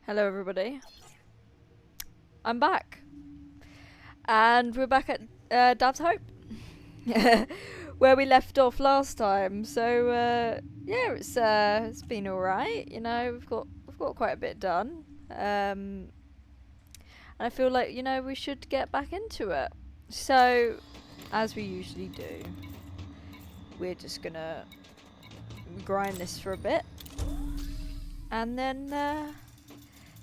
Hello everybody. I'm back. And we're back at Dad's Hope. Where we left off last time. So yeah, it's been alright, you know, we've got quite a bit done. And I feel like, you know, we should get back into it. So as we usually do, we're just gonna grind this for a bit and then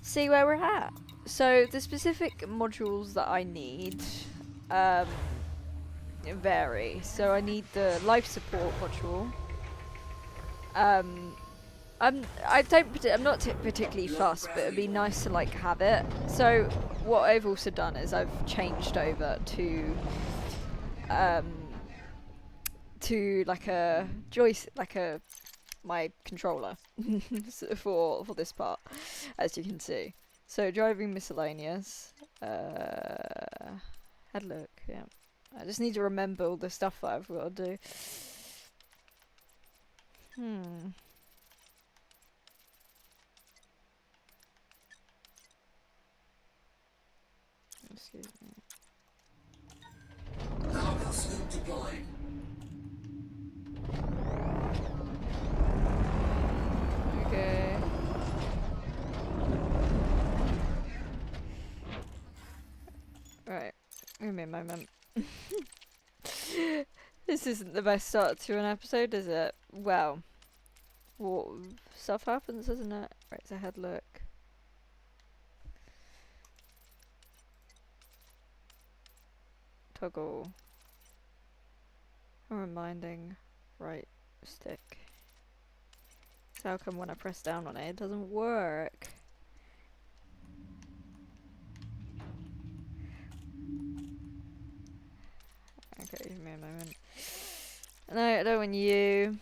see where we're at. So the specific modules that I need vary. So I need the life support module. I'm not particularly fussed, but it'd be nice to like have it. So what I've also done is I've changed over to like a my controller for this part, as you can see. So driving miscellaneous, had a look, yeah. I just need to remember all the stuff that I've got to do. Excuse me. Okay. Right, give me a moment. This isn't the best start to an episode, is it? Well, stuff happens, doesn't it? Right, so head look. Toggle. I'm reminding right stick. So how come when I press down on it, it doesn't work? Okay, give me a moment. No, I don't want you.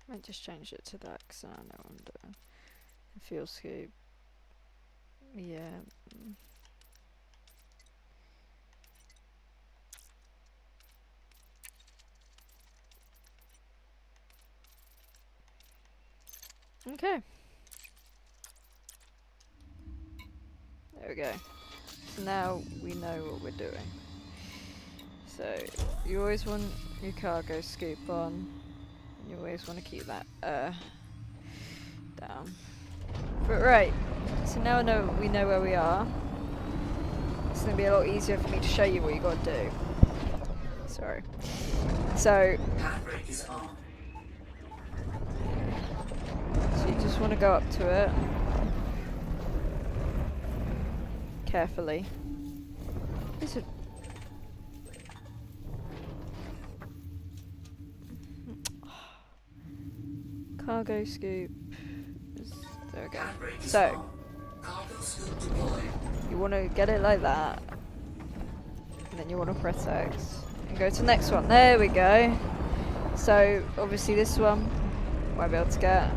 I might just change it to that because I know what I'm doing. Fuel scoop. Yeah. Okay. There we go. So now we know what we're doing. So you always want your cargo scoop on. And you always want to keep that down. But right. So now we know where we are. It's gonna be a lot easier for me to show you what you gotta do. Sorry. So you just want to go up to it carefully. Is it? Cargo scoop. There we go. So you want to get it like that, and then you want to press X and go to the next one. There we go. So obviously this one won't be able to get.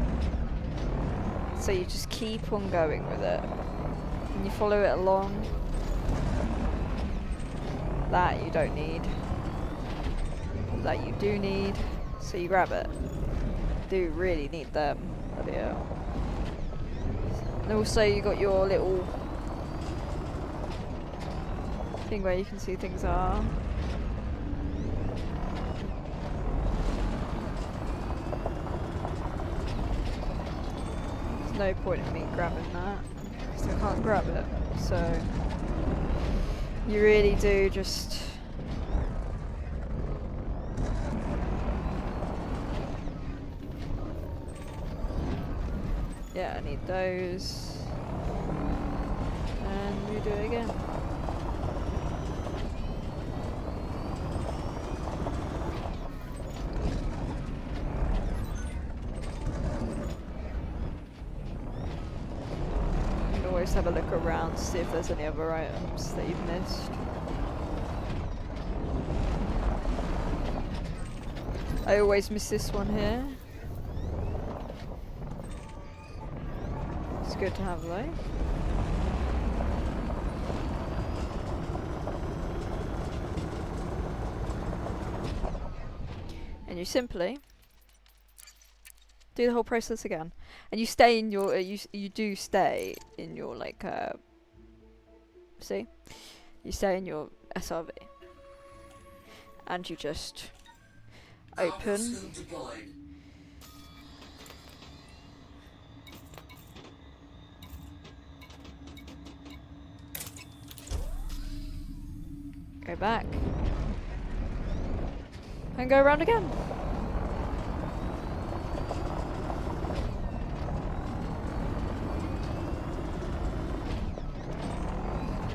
So you just keep on going with it, and you follow it along. That you don't need. That you do need. So you grab it. Do really need them. Bloody hell. And also you got your little thing where you can see things are. There's no point in me grabbing that because I can't grab it. So you really do just yeah, I need those. And we do it again. You can always have a look around to see if there's any other items that you've missed. I always miss this one here. It's good to have though. you simply do the whole process again, and you stay in your you do stay in your like see, you stay in your SRV, and you just open. Go back. And go around again.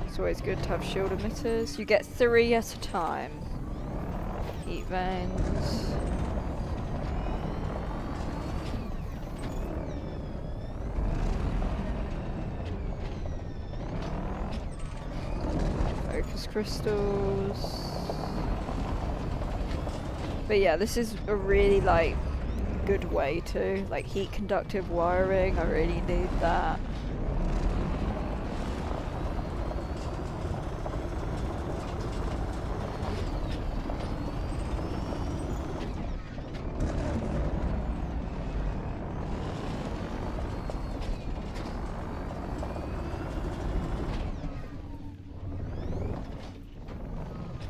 It's always good to have shield emitters. You get 3 at a time. Heat veins. Focus crystals. But yeah, this is a really like good way to like heat conductive wiring. I really need that.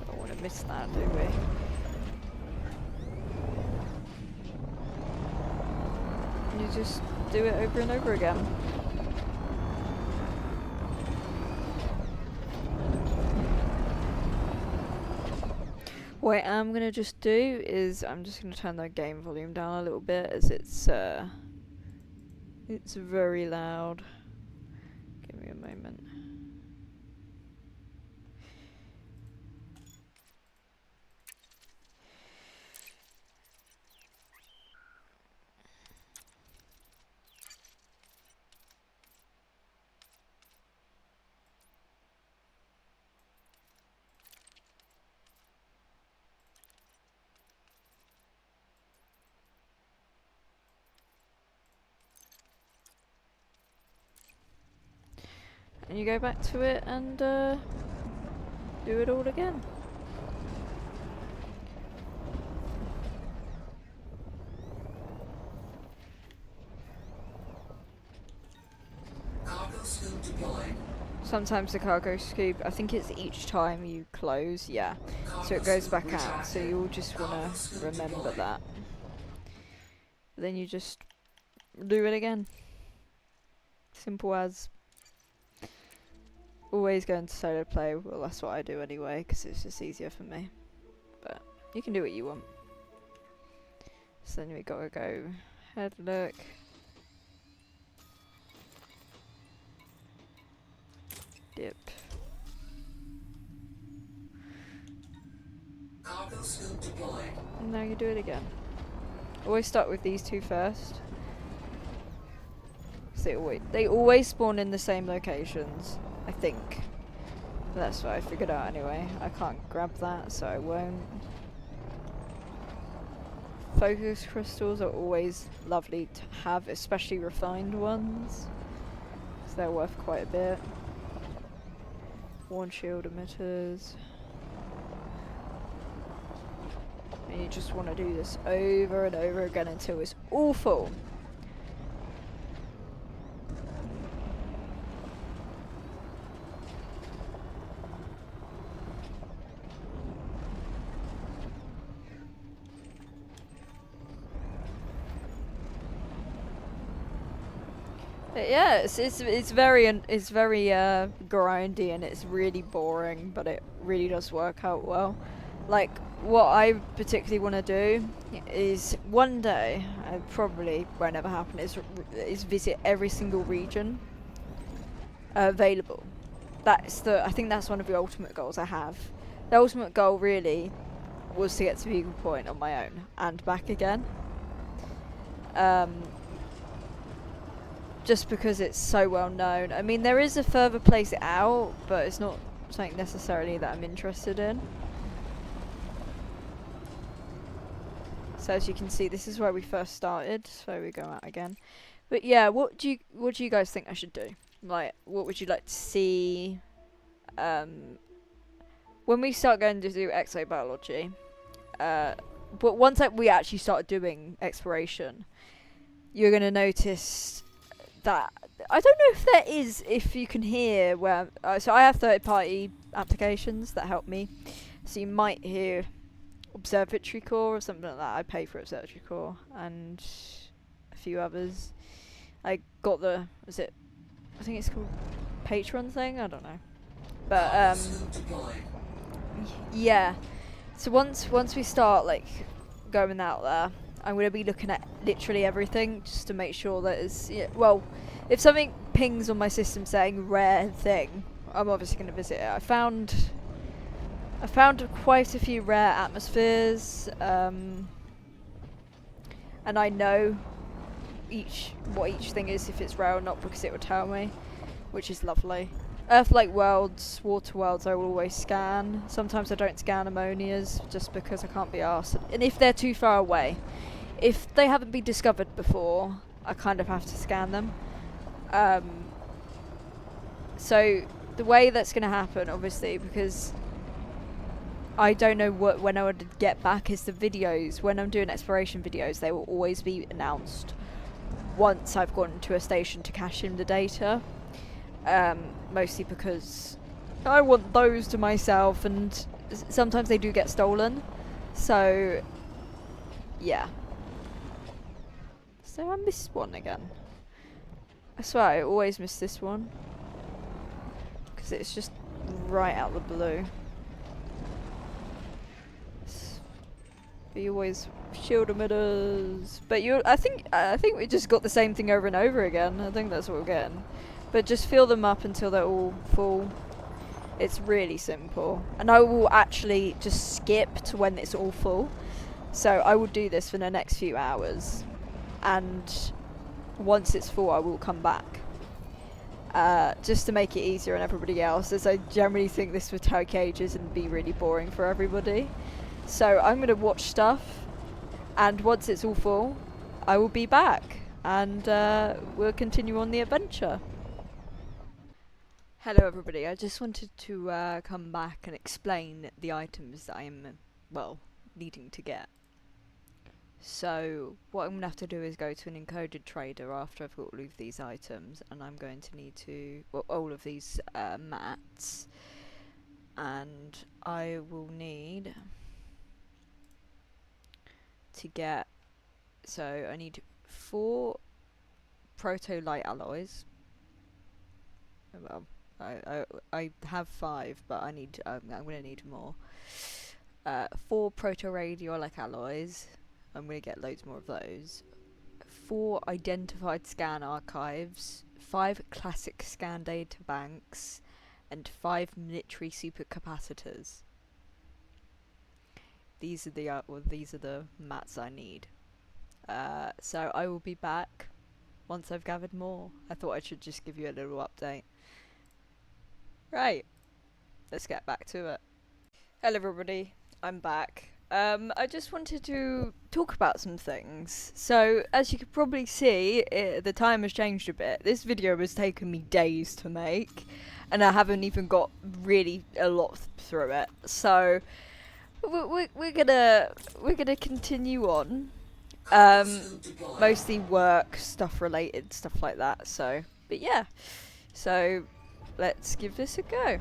Don't want to miss that, do we? You just do it over and over again. What I am gonna just do is I'm just gonna turn the game volume down a little bit, as it's very loud. Give me a moment. And you go back to it and do it all again. Cargo scoop deployed. Sometimes the cargo scoop, I think it's each time you close, yeah. So it goes back out, so you'll just want to remember that. Then you just do it again. Simple as. Always go into solo play, well that's what I do anyway, because it's just easier for me. But you can do what you want. So then we gotta go head look. Dip. Cargo scoop deployed. And now you do it again. Always start with these two first. They always spawn in the same locations, I think. That's what I figured out anyway. I can't grab that, so I won't. Focus crystals are always lovely to have, especially refined ones. So they're worth quite a bit. Warn shield emitters. And you just want to do this over and over again until it's all full. But yeah, it's very grindy and it's really boring, but it really does work out well. Like what I particularly want to do is one day, I probably won't ever happen, is visit every single region available. I think that's one of the ultimate goals I have. The ultimate goal really was to get to Eagle Point on my own and back again. Just because it's so well known. I mean, there is a further place out, but it's not something necessarily that I'm interested in. So as you can see, this is where we first started, so we go out again. But yeah, what do you guys think I should do? Like, what would you like to see? When we start going to do exobiology, but once we actually start doing exploration, you're gonna notice that I don't know if there is, if you can hear where. So I have third-party applications that help me. So you might hear Observatory Core or something like that. I pay for Observatory Core and a few others. I got I think it's called Patreon thing. I don't know, but yeah. So once we start like going out there, I'm gonna be looking at literally everything just to make sure that it's well. If something pings on my system saying rare thing, I'm obviously gonna visit it. I found quite a few rare atmospheres, and I know what each thing is, if it's rare or not, because it will tell me, which is lovely. Earth-like worlds, water worlds, I will always scan. Sometimes I don't scan ammonias just because I can't be arsed. And if they're too far away, if they haven't been discovered before, I kind of have to scan them. So the way that's going to happen, obviously, because I don't know when I would get back, is the videos. When I'm doing exploration videos, they will always be announced once I've gone to a station to cache in the data. Mostly because I want those to myself, and sometimes they do get stolen. So, yeah. So I missed one again. I swear I always miss this one. Because it's just right out the blue. But you always shield emitters. But I think we just got the same thing over and over again. I think that's what we're getting. But just fill them up until they're all full. It's really simple. And I will actually just skip to when it's all full. So I will do this for the next few hours. And once it's full, I will come back. Just to make it easier on everybody else, as I generally think this would take ages and be really boring for everybody. So I'm going to watch stuff. And once it's all full, I will be back. And we'll continue on the adventure. Hello everybody, I just wanted to come back and explain the items that I'm, needing to get. So, what I'm going to have to do is go to an encoded trader after I've got all of these items, and I'm going to need all of these mats, and I will need to get, so I need 4 proto-light alloys. Well, I have 5, but I'm going to need more. 4 proto-radiolic alloys. I'm going to get loads more of those. 4 identified scan archives. 5 classic scan data banks. And 5 military supercapacitors. These are the mats I need. So I will be back once I've gathered more. I thought I should just give you a little update. Right, let's get back to it. Hello everybody, I'm back. I just wanted to talk about some things. So, as you can probably see, the time has changed a bit. This video has taken me days to make, and I haven't even got really a lot through it. So, we're gonna continue on. Mostly work stuff related, stuff like that. So, but yeah. So, let's give this a go.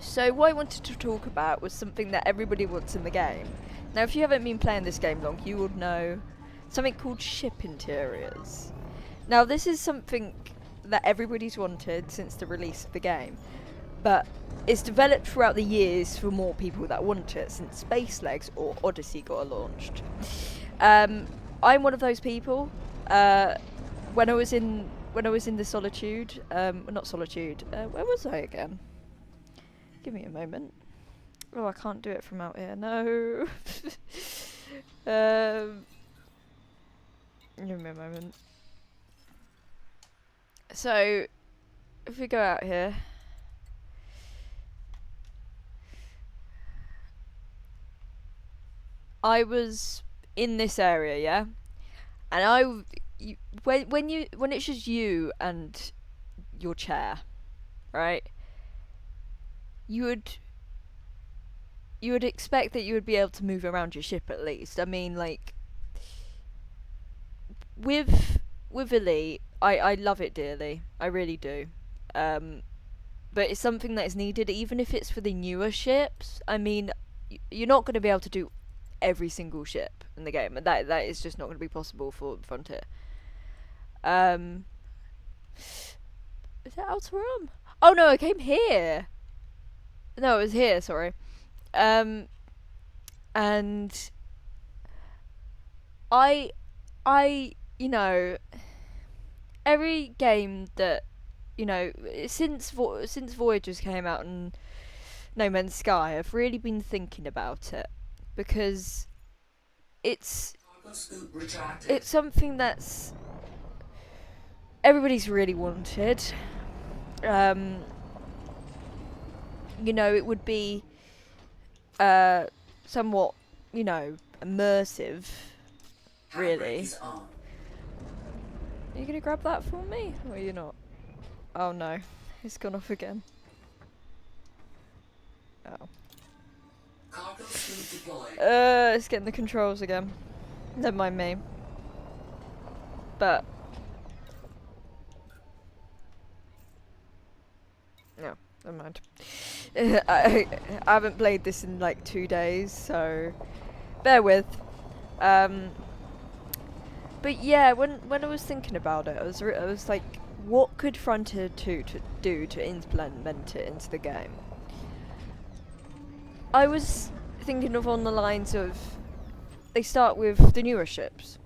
So what I wanted to talk about was something that everybody wants in the game. Now if you haven't been playing this game long, you would know something called ship interiors. Now this is something that everybody's wanted since the release of the game, but it's developed throughout the years for more people that want it since Space Legs or Odyssey got launched. I'm one of those people. When I was in the Solitude, not Solitude, where was I again? Give me a moment. Oh, I can't do it from out here. No. Give me a moment. So, if we go out here. I was in this area, yeah? And when it's just you and your chair, right? You would you would expect that you would be able to move around your ship at least. I mean, like, with Elite, I love it dearly. I really do. But it's something that is needed, even if it's for the newer ships. I mean, you're not going to be able to do every single ship in the game, and that is just not going to be possible for Frontier. Is that Outer Rim? Oh no, I came here. No, it was here. Sorry. And I, you know, every game that, you know, since Voyagers came out and No Man's Sky, I've really been thinking about it because it's Cargo scoop retracted. it's something that's everybody's really wanted. You know, it would be somewhat, you know, immersive. Really. Handbrake is on. Are you gonna grab that for me, or are you not? Oh no, it's gone off again. Oh. Cargo scoop deployed. It's getting the controls again. Never mind me. But no, never mind. I haven't played this in like 2 days, so bear with. But yeah, when I was thinking about it, I was like, what could Frontier 2 do to implement it into the game? I was thinking of on the lines of, they start with the newer ships.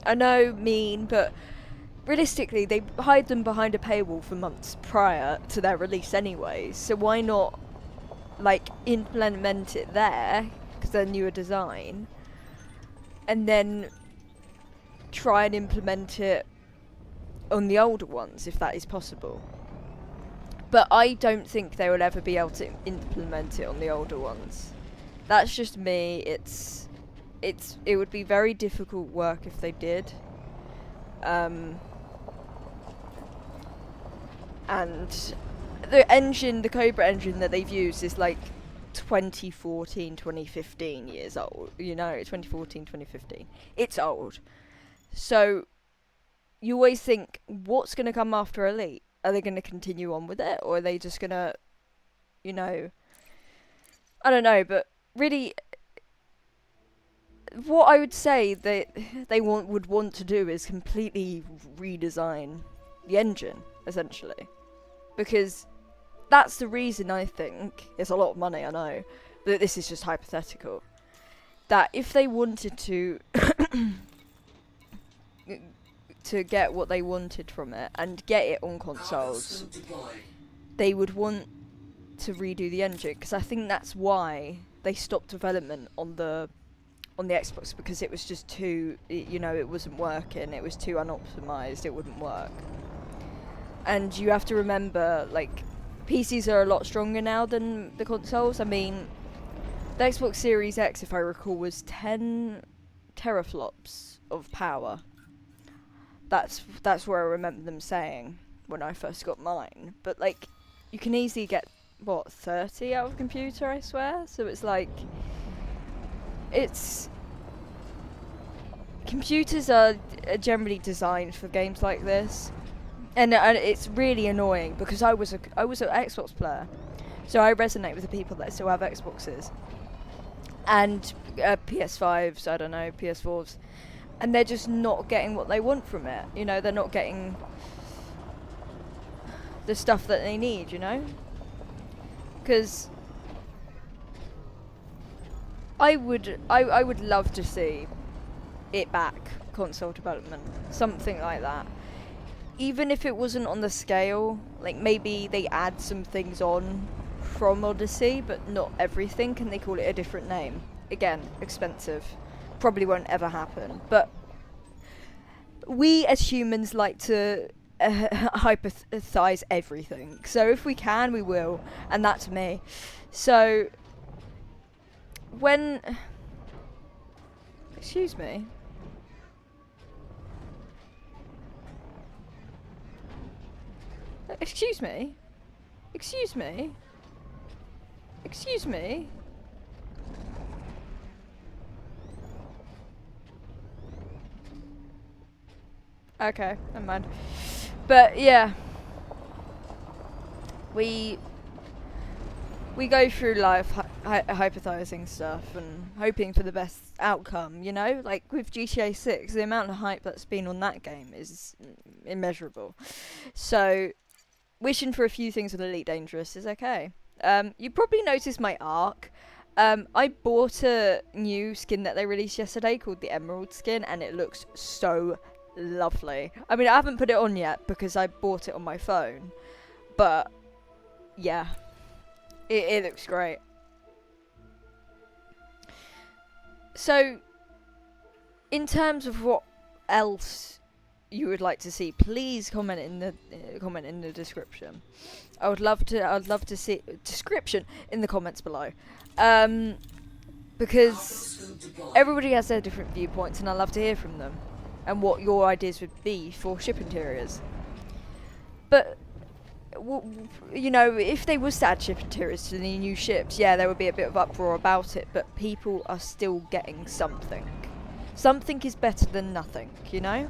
I know, mean, but realistically, they hide them behind a paywall for months prior to their release anyway, so why not, like, implement it there, because they're newer design, and then try and implement it on the older ones, if that is possible. But I don't think they will ever be able to implement it on the older ones. That's just me. It would be very difficult work if they did. And the Cobra engine that they've used is like 2014, 2015 years old. You know, 2014, 2015. It's old. So you always think, what's going to come after Elite? Are they going to continue on with it, or are they just going to, you know, I don't know, but really, what I would say that they would want to do is completely redesign the engine, essentially. Because that's the reason I think, it's a lot of money, I know, but this is just hypothetical, that if they wanted to to get what they wanted from it and get it on Cargo consoles, scoop deployed. they would want to redo the engine, because I think that's why they stopped development on the Xbox, because it was just too, you know, it wasn't working, it was too unoptimized, it wouldn't work. And you have to remember, like, PCs are a lot stronger now than the consoles. I mean, the Xbox Series X, if I recall, was 10 teraflops of power. That's where I remember them saying when I first got mine. But, like, you can easily get, what, 30 out of a computer, I swear? So it's like, computers are generally designed for games like this. And it's really annoying, because I was an Xbox player, so I resonate with the people that still have Xboxes. And PS5s, I don't know, PS4s. And they're just not getting what they want from it. You know, they're not getting the stuff that they need, you know? Because I would love to see it back, console development, something like that. Even if it wasn't on the scale, like maybe they add some things on from Odyssey, but not everything, and they call it a different name. Again, expensive. Probably won't ever happen. But we as humans like to hypothesize everything. So if we can, we will. And that's me. So when... Excuse me. Excuse me? Excuse me? Excuse me? Okay, never mind. But yeah, we go through life hypothesizing stuff and hoping for the best outcome. You know, like with GTA 6, the amount of hype that's been on that game is immeasurable. So wishing for a few things with Elite Dangerous is okay. You probably noticed my arc. I bought a new skin that they released yesterday called the Emerald skin, and it looks so lovely. I mean, I haven't put it on yet because I bought it on my phone, but yeah, it looks great. So, in terms of what else you would like to see, please comment in the description. I'd love to see description in the comments below, because everybody has their different viewpoints, and I love to hear from them and what your ideas would be for ship interiors. But you know, if they was to add ship interiors to the new ships, yeah, there would be a bit of uproar about it. But people are still getting something. Something is better than nothing, you know.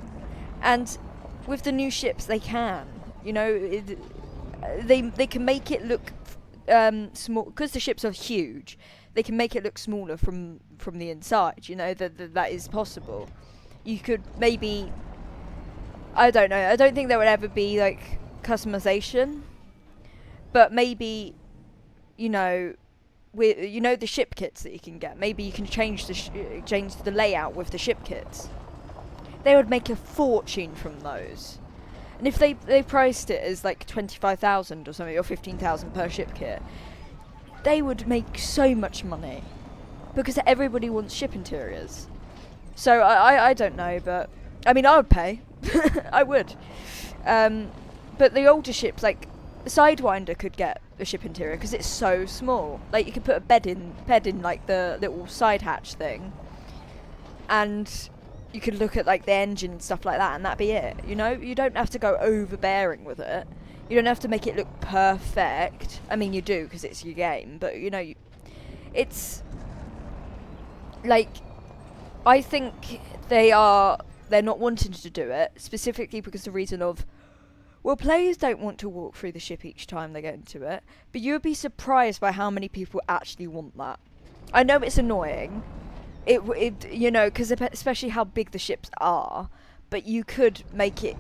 And with the new ships, they can, you know, they can make it look small because the ships are huge. They can make it look smaller from the inside. You know that is possible. You could maybe, I don't know. I don't think there would ever be like customization, but maybe, you know, with the ship kits that you can get. Maybe you can change the layout with the ship kits. They would make a fortune from those. And if they priced it as like 25,000 or something, or 15,000 per ship kit, they would make so much money because everybody wants ship interiors. So I don't know, but I mean I would pay. I would. But the older ships, like Sidewinder, could get a ship interior because it's so small. Like you could put a bed in like the little side hatch thing, and you could look at like the engine and stuff like that, and that'd be it. You know, you don't have to go overbearing with it. You don't have to make it look perfect. I mean, you do because it's your game, but you know, it's like, I think they're not wanting to do it specifically because the reason of, well, players don't want to walk through the ship each time they get into it, but you would be surprised by how many people actually want that. I know it's annoying. You know, because especially how big the ships are, but you could make it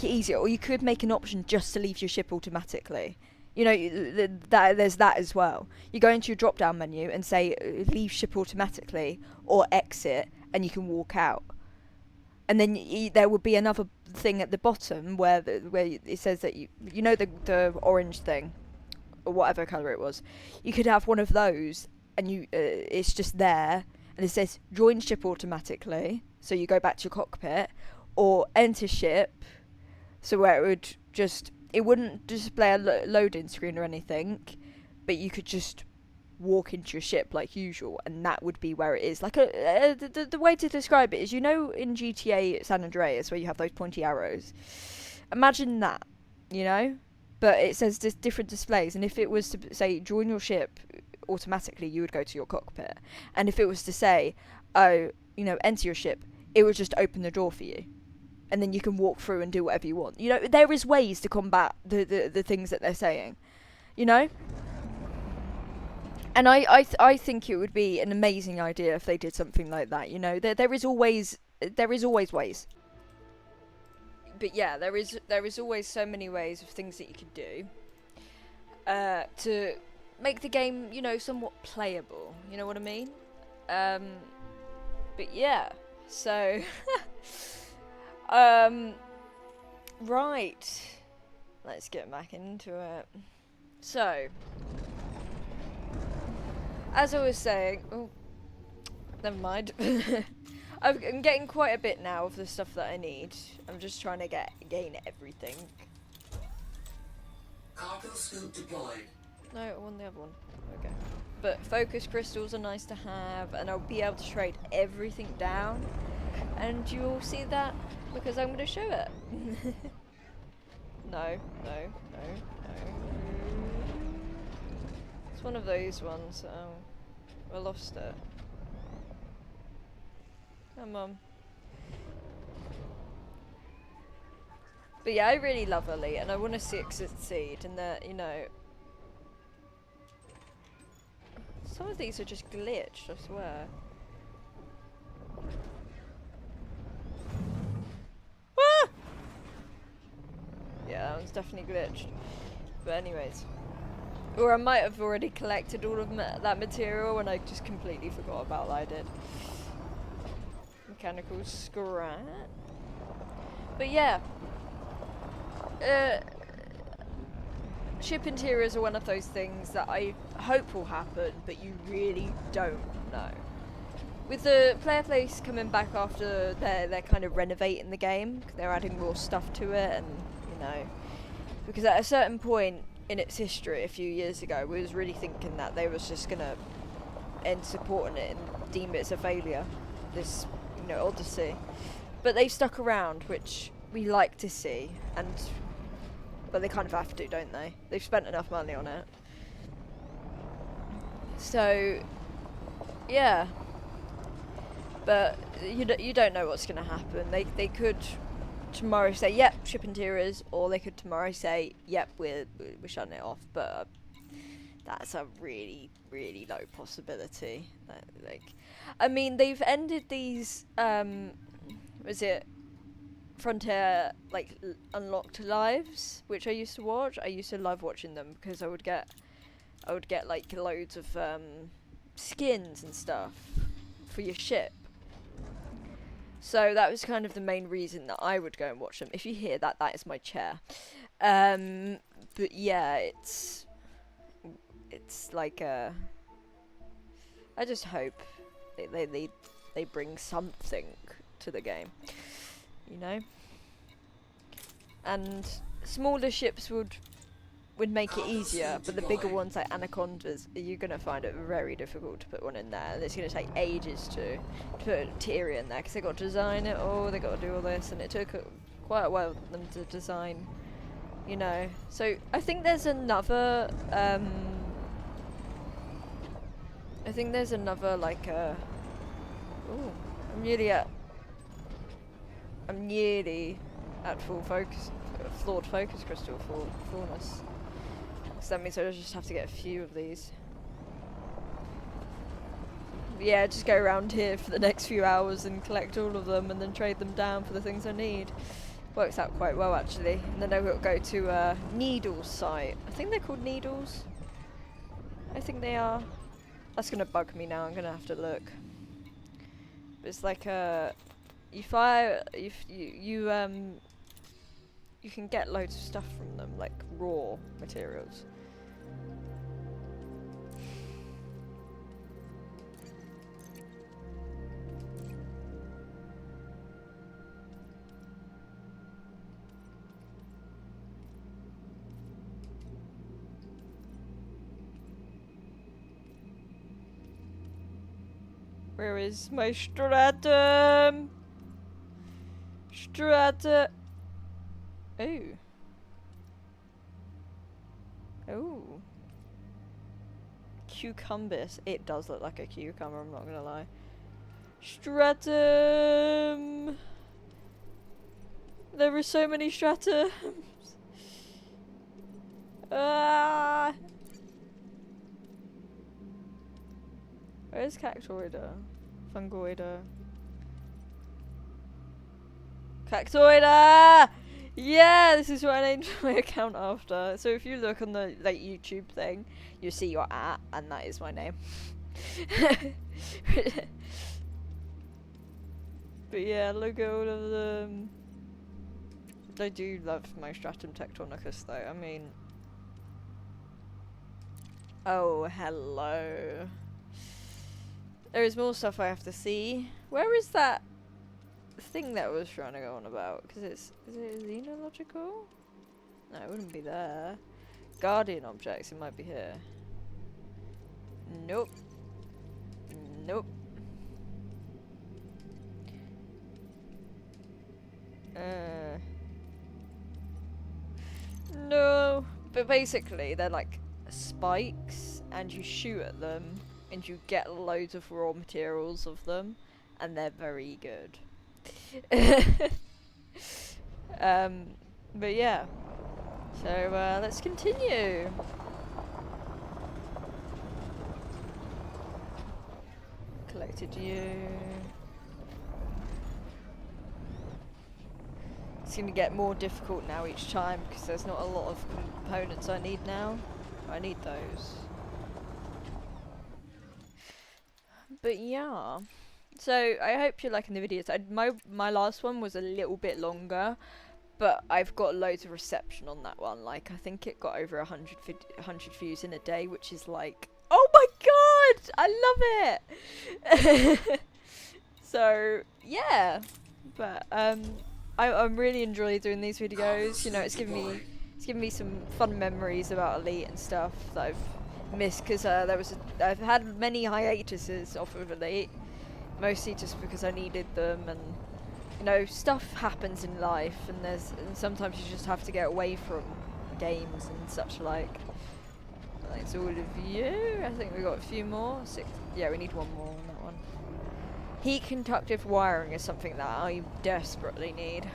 easier, or you could make an option just to leave your ship automatically. You know, there's that as well. You go into your drop down menu and say leave ship automatically or exit, and you can walk out. And then there would be another thing at the bottom where it says that you know the orange thing or whatever color it was. You could have one of those, and it's just there. And it says join ship automatically, so you go back to your cockpit, or enter ship, so where it wouldn't display a loading screen or anything, but you could just walk into your ship like usual, and that would be where it is. Like the way to describe it is, you know, in GTA San Andreas where you have those pointy arrows. Imagine that, you know, but it says different displays, and if it was to say join your ship automatically, you would go to your cockpit, and if it was to say, oh, you know, enter your ship, it would just open the door for you, and then you can walk through and do whatever you want. You know, there is ways to combat the things that they're saying, you know. And I think it would be an amazing idea if they did something like that. You know, there is always ways. But yeah, there is always so many ways of things that you could do to make the game, you know, somewhat playable. You know what I mean? But yeah, so right, let's get back into it. So, as I was saying, oh, never mind. I'm getting quite a bit now of the stuff that I need. I'm just trying to gain everything. Cargo scoop deployed. No, I want the other one. Okay. But focus crystals are nice to have, and I'll be able to trade everything down. And you'll see that because I'm going to show it. No. It's one of those ones. Oh, I lost it. Come on. But yeah, I really love Elite, and I want to see it succeed, and that, you know... Some of these are just glitched, I swear. Ah! Yeah, that one's definitely glitched. But anyways. Or I might have already collected all of that material and I just completely forgot about that I did. Mechanical scrap. But yeah. Ship interiors are one of those things that I hope will happen, but you really don't know. With the player place coming back after they're kind of renovating the game, they're adding more stuff to it, and you know, because at a certain point in its history a few years ago, we was really thinking that they was just gonna end supporting it and deem it as a failure, this, you know, Odyssey. But they stuck around, which we like to see, and but they kind of have to, don't they? They've spent enough money on it. So yeah. But you don't know what's going to happen. They could tomorrow say, yep, ship interiors, or they could tomorrow say, yep, we're shutting it off. But that's a really, really low possibility. Like, I mean, they've ended these, was it Frontier, like, Unlocked lives, which I used to watch. I used to love watching them because I would get like loads of skins and stuff for your ship. So that was kind of the main reason that I would go and watch them. If you hear that, that is my chair. But yeah, it's like I just hope they bring something to the game, you know. And smaller ships would make it easier, but the bigger ones like Anacondas, you're gonna find it very difficult to put one in there, and it's gonna take ages to put Tyria in there because they got to design it all, they got to do all this, and it took quite a while for them to design, you know. So I think there's another like ooh, I'm nearly at full focus, flawed focus crystal fullness. So that means I just have to get a few of these. Yeah, just go around here for the next few hours and collect all of them and then trade them down for the things I need. Works out quite well actually. And then I will go to Needles site. I think they're called Needles. I think they are. That's gonna bug me now, I'm gonna have to look. But it's like you can get loads of stuff from them, like raw materials. Where is my stratum? Strata. Oh. Oh. Cucumbus. It does look like a cucumber, I'm not gonna lie. Stratum. There are so many stratums. Ah. Where's Cactoida? Fungoida. Cactoida! Yeah, this is what I named my account after. So if you look on the like YouTube thing, you'll see your @ and that is my name. But yeah, look at all of them. I do love my Stratum Tectonicus though, I mean... Oh, hello. There is more stuff I have to see. Where is that thing that I was trying to go on about? Because is it xenological? No, it wouldn't be there. Guardian objects, it might be here. Nope. Nope. No. But basically, they're like spikes, and you shoot at them, and you get loads of raw materials of them, and they're very good. But yeah. So let's continue. Collected you. It's going to get more difficult now each time because there's not a lot of components I need now. I need those. But yeah. So I hope you're liking the videos. My last one was a little bit longer, but I've got loads of reception on that one. Like I think it got over 100 views in a day, which is like, oh my god, I love it. So yeah, but I'm really enjoying doing these videos. You know, it's given me some fun memories about Elite and stuff that I've missed because I've had many hiatuses off of Elite, mostly just because I needed them, and you know, stuff happens in life, and sometimes you just have to get away from games and such like. Thanks all of you. I think we got a few more. 6. Yeah, we need one more on that one. Heat conductive wiring is something that I desperately need.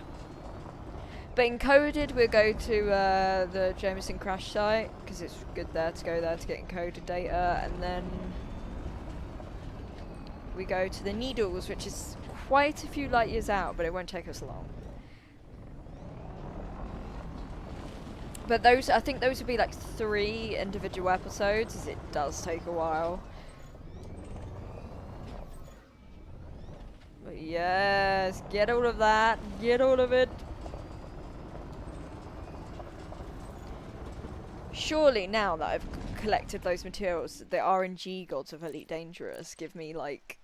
But encoded, we'll go to the Jameson crash site because it's good there to go there to get encoded data, and then we go to the Needles, which is quite a few light years out, but it won't take us long. But those, I think those would be like 3 individual episodes, as it does take a while. But yes, get all of that, get all of it. Surely now that I've collected those materials, the RNG gods of Elite Dangerous give me like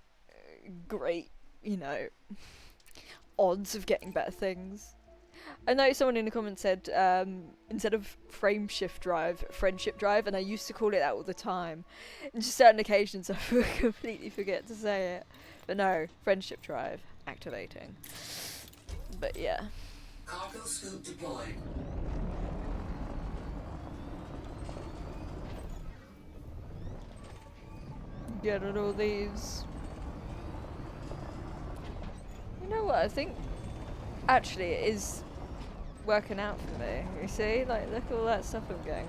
great, you know, odds of getting better things. I know someone in the comments said instead of frame shift drive, friendship drive, and I used to call it that all the time. And just certain occasions I completely forget to say it. But no, friendship drive activating. But yeah. Cargo scoop deployed. Get at all these. You know what, I think actually it is working out for me. You see? Like, look at all that stuff I'm getting.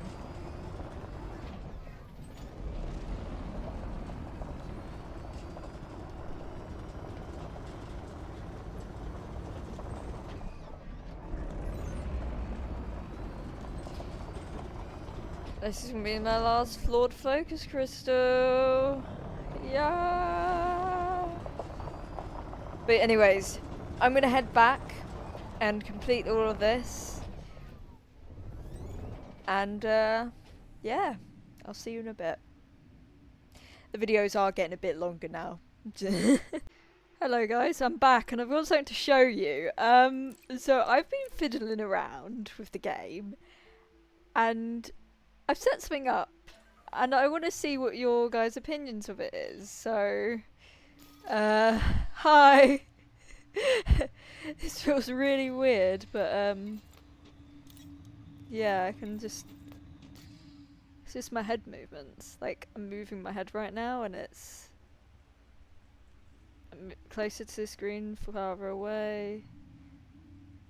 This is gonna be my last flawed focus crystal. Yeah. But anyways, I'm gonna head back and complete all of this. And yeah, I'll see you in a bit. The videos are getting a bit longer now. Hello guys, I'm back and I've got something to show you. So I've been fiddling around with the game and I've set something up and I want to see what your guys' opinions of it is. So, hi. This feels really weird, but yeah, I can just. It's just my head movements. Like I'm moving my head right now, and I'm closer to the screen, farther away.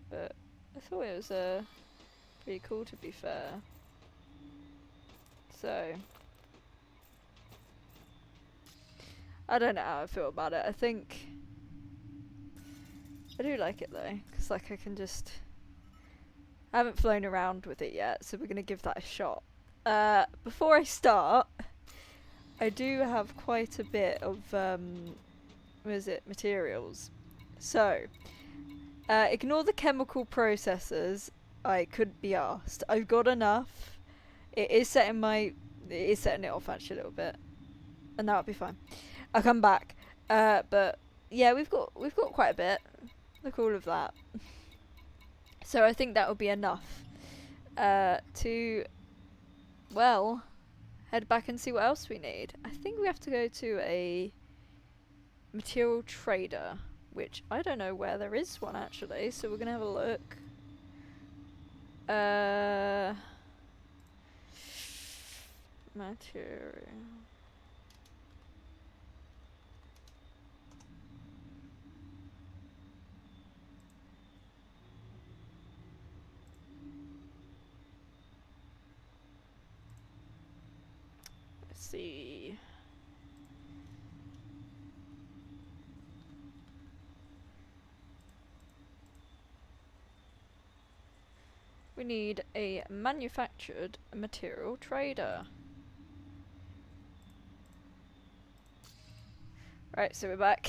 But I thought it was pretty cool, to be fair. So I don't know how I feel about it. I think I do like it though, because like I can just. I haven't flown around with it yet, so we're gonna give that a shot. Before I start, I do have quite a bit of materials. So, ignore the chemical processes. I couldn't be asked. I've got enough. It is setting it off actually a little bit, and that'll be fine. I'll come back. But yeah, we've got quite a bit. Look at all of that. So I think that will be enough to, well, head back and see what else we need. I think we have to go to a material trader, which I don't know where there is one actually, so we're gonna have a look. Material. see. We need a manufactured material trader. Right, so we're back.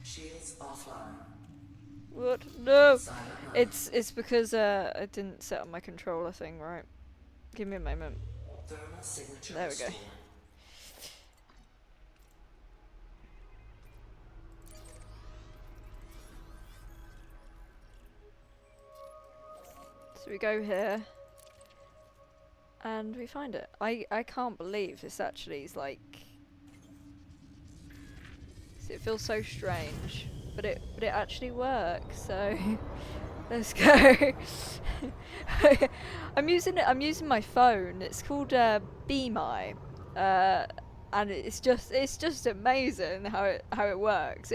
Shields offline. What? No! Silent mode. It's because I didn't set up my controller thing right. Give me a moment. Thermal signature There we go. restored. So we go here. And we find it. I can't believe this actually is like... It feels so strange. But it actually works, so... Let's go. I'm using my phone. It's called Be My. And it's just amazing how it works.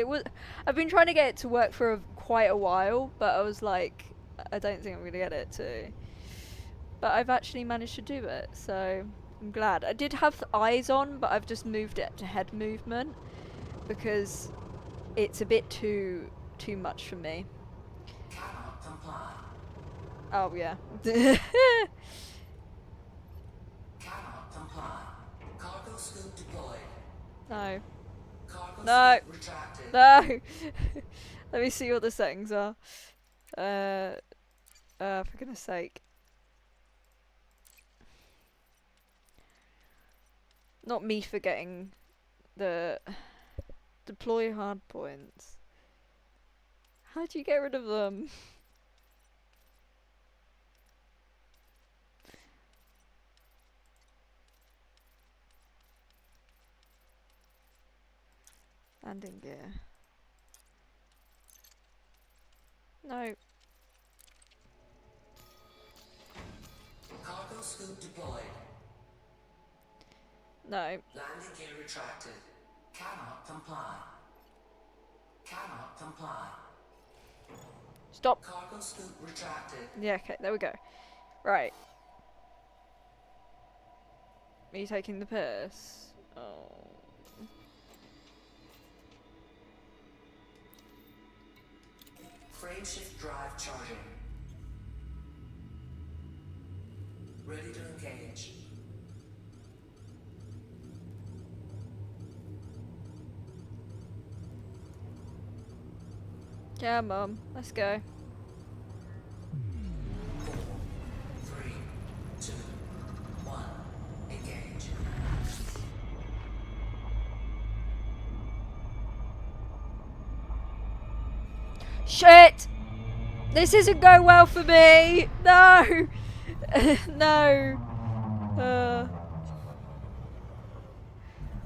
I've been trying to get it to work for quite a while, but I was like, I don't think I'm gonna get it to. But I've actually managed to do it, so I'm glad. I did have the eyes on, but I've just moved it to head movement because it's a bit too much for me. Cannot comply. Oh yeah. Cannot comply. Cargo scoop deployed. No. Cargo No. scoop retracted. No. Let me see what the settings are. For goodness sake. Not me forgetting the deploy hard points. How do you get rid of them? Landing gear. No. Cargo scoop deployed. No. Landing gear retracted. Cannot comply. Cannot comply. Stop. Cargo scoop retracted. Yeah, okay, there we go. Right. Are you taking the piss? Oh. Frame shift drive charging. Ready to engage. Yeah, Mum. Let's go. 4, 3, 2, 1. Engage. Shit! This isn't going well for me! No! No!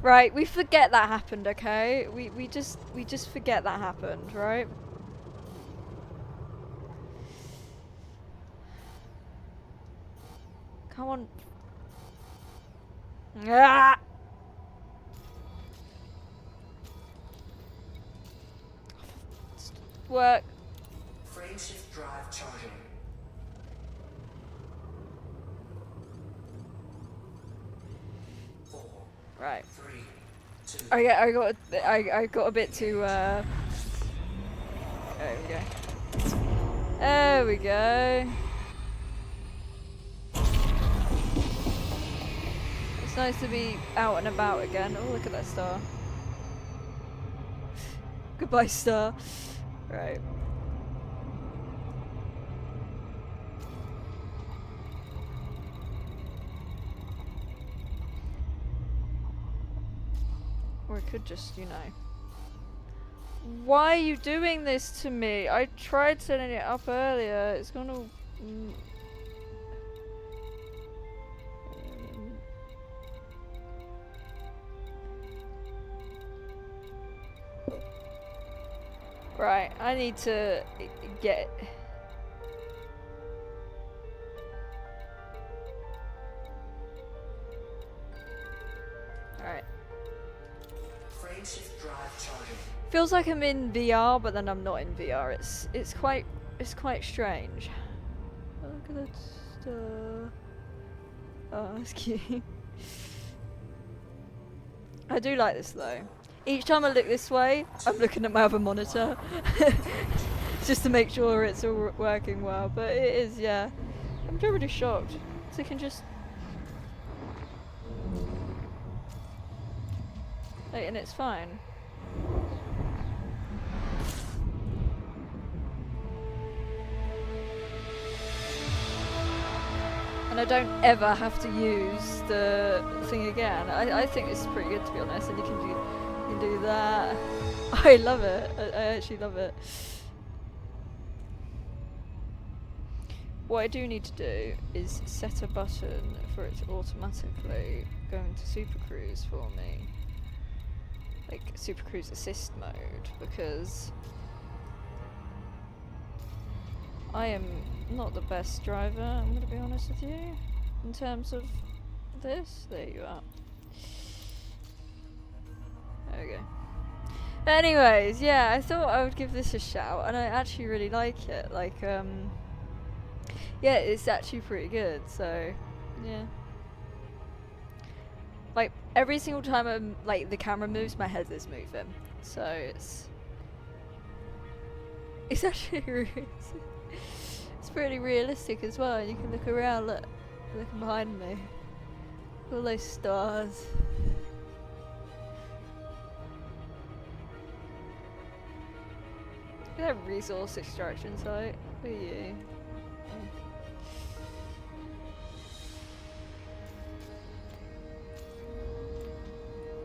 Right, we forget that happened, okay? We just forget that happened, right? Come on. Ah! Work. Frame shift drive charging. 4, Right. 3, 2. I got a bit too there we go. There we go. It's nice to be out and about again. Oh, look at that star. Goodbye, star. Right. Or it could just, you know. Why are you doing this to me? I tried setting it up earlier. It's gonna... Right, I need to get... Alright. Frame shift drive charging. Feels like I'm in VR, but then I'm not in VR. It's quite strange. Look at that star. Oh, that's cute. I do like this though. Each time I look this way, I'm looking at my other monitor. Just to make sure it's all working well. But it is, yeah. I'm really shocked. So I can just... Like, and it's fine. And I don't ever have to use the thing again. I think this is pretty good, to be honest. And you can do that. I love it. I actually love it. What I do need to do is set a button for it to automatically go into Super Cruise for me. Like Super Cruise assist mode, because I am not the best driver, I'm gonna be honest with you, in terms of this. There you are. There we go. Anyways, yeah, I thought I would give this a shout, and I actually really like it. Like, yeah, it's actually pretty good, so, yeah. Like, every single time like, the camera moves, my head is moving. So, it's actually really... It's pretty realistic as well. You can look around, look behind me. All those stars. Look at that resource extraction site. Where are you?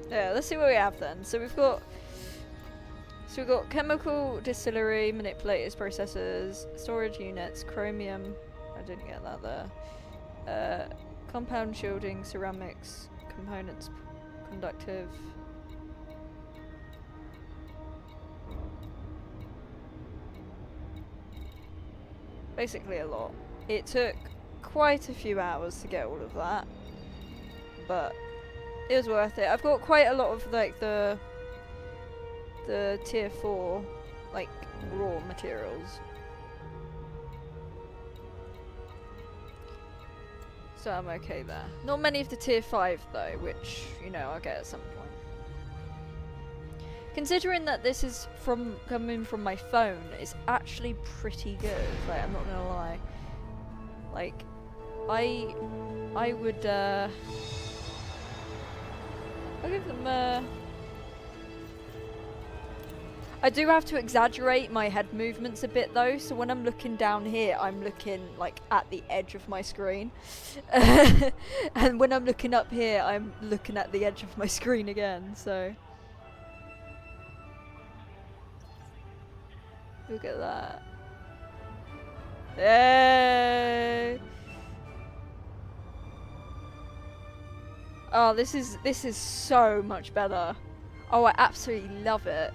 Yeah, let's see what we have then. So we've got chemical distillery, manipulators, processors, storage units, chromium. I didn't get that there. Compound shielding, ceramics, components, conductive. Basically a lot. It took quite a few hours to get all of that, but it was worth it. I've got quite a lot of like the tier 4 like raw materials, so I'm okay there. Not many of the tier 5 though, which, you know, I'll get at some point. Considering that this is coming from my phone, it's actually pretty good, like, I'm not gonna lie. Like, I would I'll give them I do have to exaggerate my head movements a bit though, so when I'm looking down here, I'm looking like at the edge of my screen. And when I'm looking up here, I'm looking at the edge of my screen again, so. Look at that. Yay! Oh, this is so much better. Oh, I absolutely love it.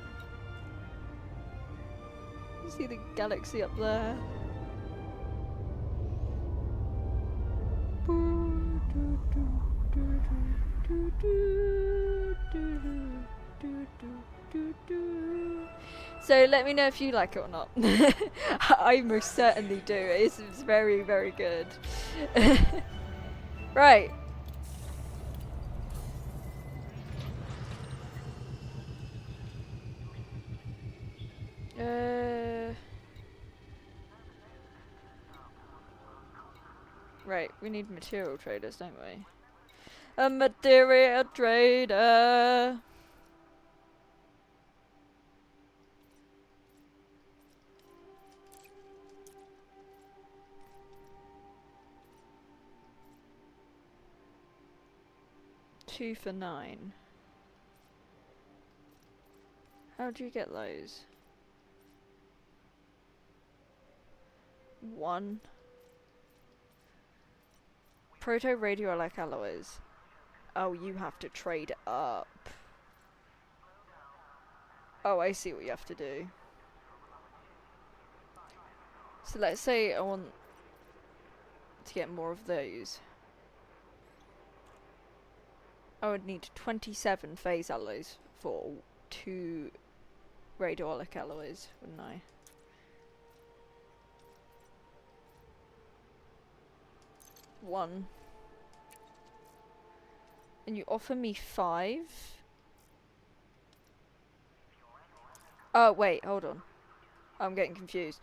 You see the galaxy up there? So let me know if you like it or not. I most certainly do. It's very, very good. Right. Right, we need material traders, don't we? A material trader. Two for 9. How do you get those? 1. Proto-radioalike alloys. Oh, you have to trade up. Oh, I see what you have to do. So let's say I want to get more of those. I would need 27 phase alloys for 2 radioalike alloys, wouldn't I? 1. And you offer me 5? Oh, wait, hold on. I'm getting confused.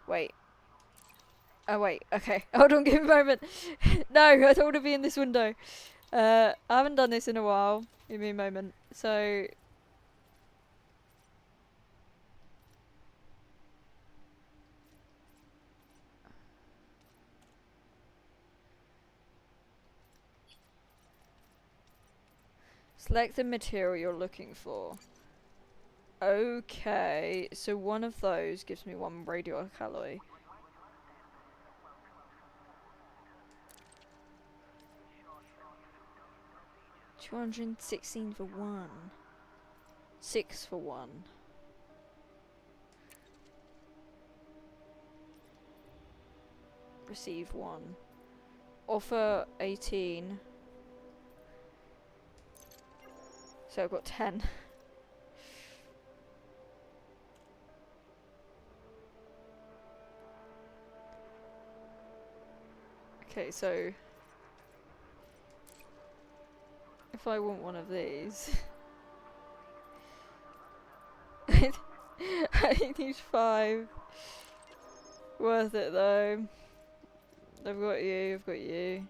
Wait. Oh, wait, okay. Hold on, give me a moment. No, I don't want to be in this window. I haven't done this in a while. Give me a moment. So... select the material you're looking for. Okay, so one of those gives me 1 radioalkali. $216 for 1. 6 for 1. Receive 1. Offer 18. So I've got 10. Okay, so if I want one of these, I need 5. Worth it though. I've got you, I've got you.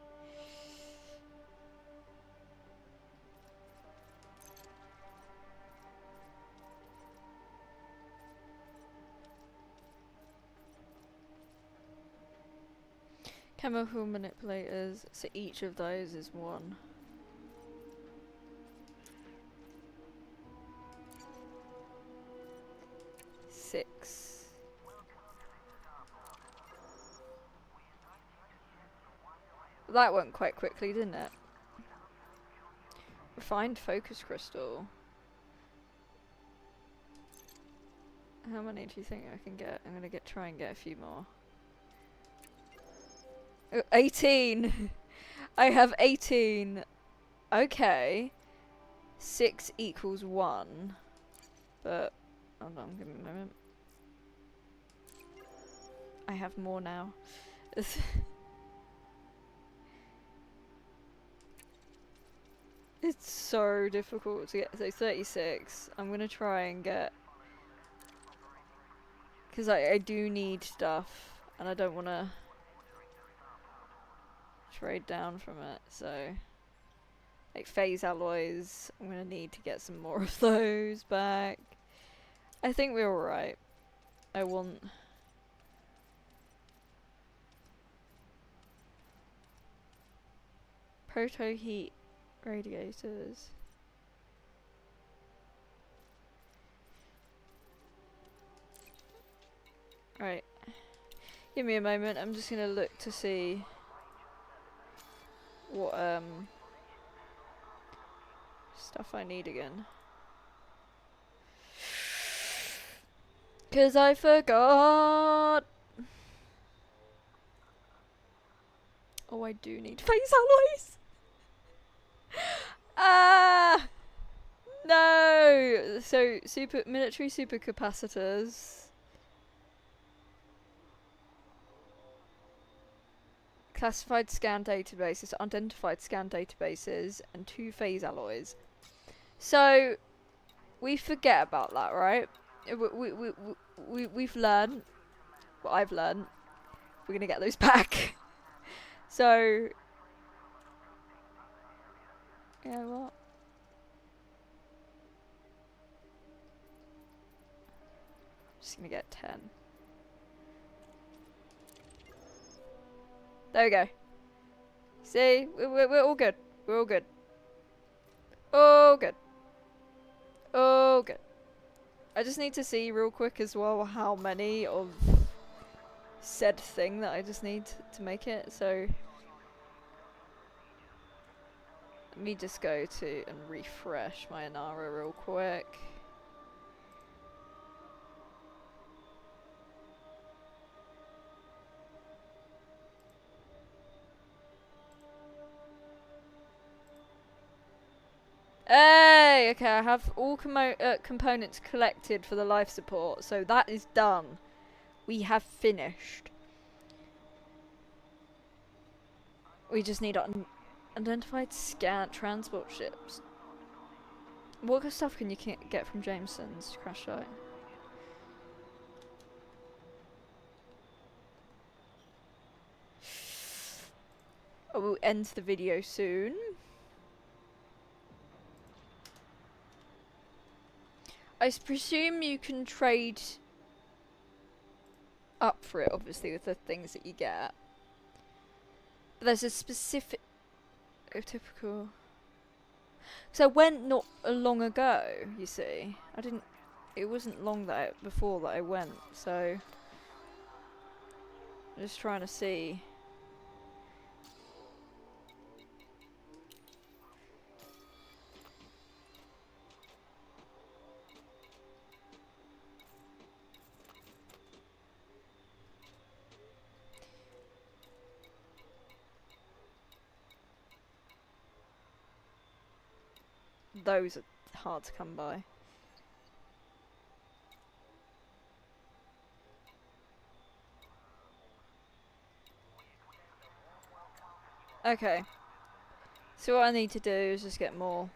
Chemical manipulators, so each of those is 1. Six. That went quite quickly, didn't it? Refined focus crystal. How many do you think I can get? I'm gonna try and get a few more. Oh, 18! I have 18. Okay. 6 equals 1. But, hold on, give me a moment. I have more now. It's so difficult to get. So 36. I'm gonna try and get, because I do need stuff and I don't want to trade down from it. So like phase alloys, I'm gonna need to get some more of those back. I think we're alright. I want proto heat radiators. Right. Give me a moment, I'm just gonna look to see what stuff I need again. 'Cause I forgot! Oh, I do need phase alloys! Ah! No! So, military supercapacitors. Classified scan databases, unidentified scan databases, and 2 phase alloys. So, we forget about that, right? We've learned, what I've learned, we're gonna get those back. So, yeah, what? Just gonna get 10. There we go. See, we're all good. We're all good. Oh, good. Oh, good. I just need to see real quick as well how many of said thing that I just need to make it. So let me just go to and refresh my Inara real quick. Hey, okay, I have all components collected for the life support, so that is done. We have finished. We just need unidentified scan transport ships. What kind of stuff can you get from Jameson's crash site? Oh, we'll end the video soon. I presume you can trade up for it, obviously, with the things that you get. But there's a specific... typical... So I went not long ago, you see. I didn't... It wasn't long before that I went, so... I'm just trying to see... Those are hard to come by. Okay. So what I need to do is just get more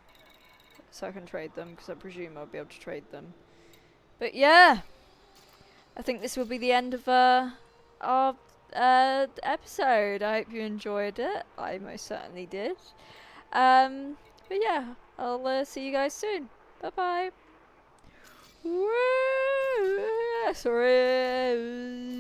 so I can trade them, because I presume I'll be able to trade them. But yeah, I think this will be the end of our episode. I hope you enjoyed it. I most certainly did. But yeah, I'll see you guys soon. Bye bye. Sorry.